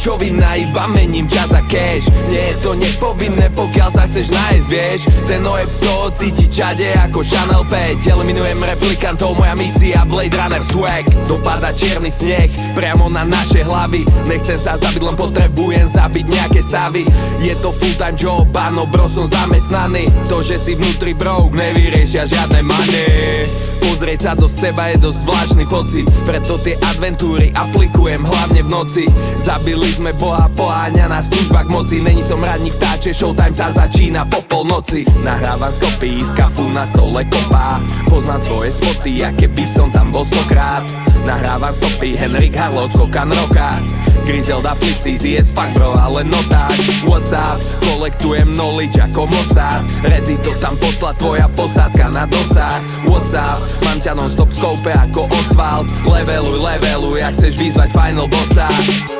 pičovina, iba mením čas a cash. Nie je to nepovinné, pokiaľ sa chceš nájsť, vieš. Ten ojeb z toho cíti čade ako Chanel 5. Eliminujem replikantov, moja misia Blade Runner swag. Dopada čierny sneh priamo na naše hlavy. Nechcem sa zabiť, len potrebujem zabiť nejaké stavy. Je to full time job, áno bro, som zamestnaný. To, že si vnútri broke, nevyriešia žiadne money. Pozrieť sa do seba je dosť zvláštny pocit, preto tie adventúry aplikujem hlavne v noci. Zabili sme Boha, poháňa nás túžba k moci. Není som radní vtáče, showtime sa začína po polnoci. Nahrávam stopy, z kafu na stole kopá. Poznám svoje spoty, aké by som tam bol 100-krát. Nahrávam stopy, Henrik Harlow, skokan roka. Griselda Flipsy, yes fuck bro, ale no tak. What's up, kolektujem knowledge ako Mossad. Ready to tam poslať tvoja posádka na dosah. What's up, mám ťa non stop v scope ako Oswald. Leveluj, ak chceš vyzvať final bossa.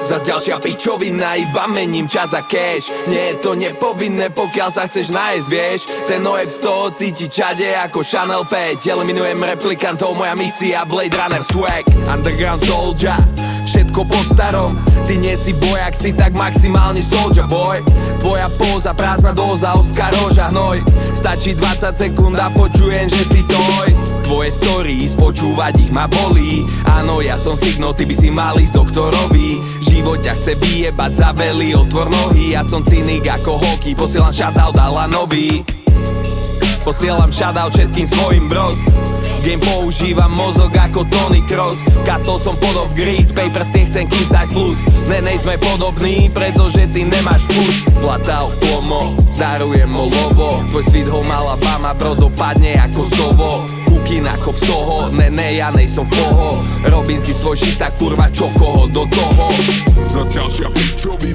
Zas ďalšia pičovina, iba mením čas a cash. Nie je to nepovinné, pokiaľ sa chceš nájsť, vieš. Ten ojeb z toho cíti čade ako Chanel 5. Eliminujem replikantov, moja misia Blade Runner swag. Underground soldier, všetko po starom. Ty nie si vojak, si tak maximálne soldier boy. Tvoja póza, prázdna dóza, Oscar roža hnoj. Stačí 20 sekúnd a počujem, že si toj. Tvoje stories, počúvať ich ma bolí. Áno, ja som Signo, ty by si mal ísť doktorovi. Život ťa chce vyjebať za vely, otvor nohy. Ja som cynik ako hockey, posielam shoutout Alanovi. Posielam shoutout všetkým svojim bros. Game používam mozog ako Tony Cross. Kastol som pod off-grid, papers nechcem King Size Plus. Nej sme podobní, pretože ty nemáš vkus. Platal plomo, darujem olovo. Tvoj sweet home Alabama, bro, dopadne ako sovo. Kukin ako v Soho, ja nejsom v poho. Robím si svoj shit, tak kurva čo koho do toho. Za ďalšia pičovina.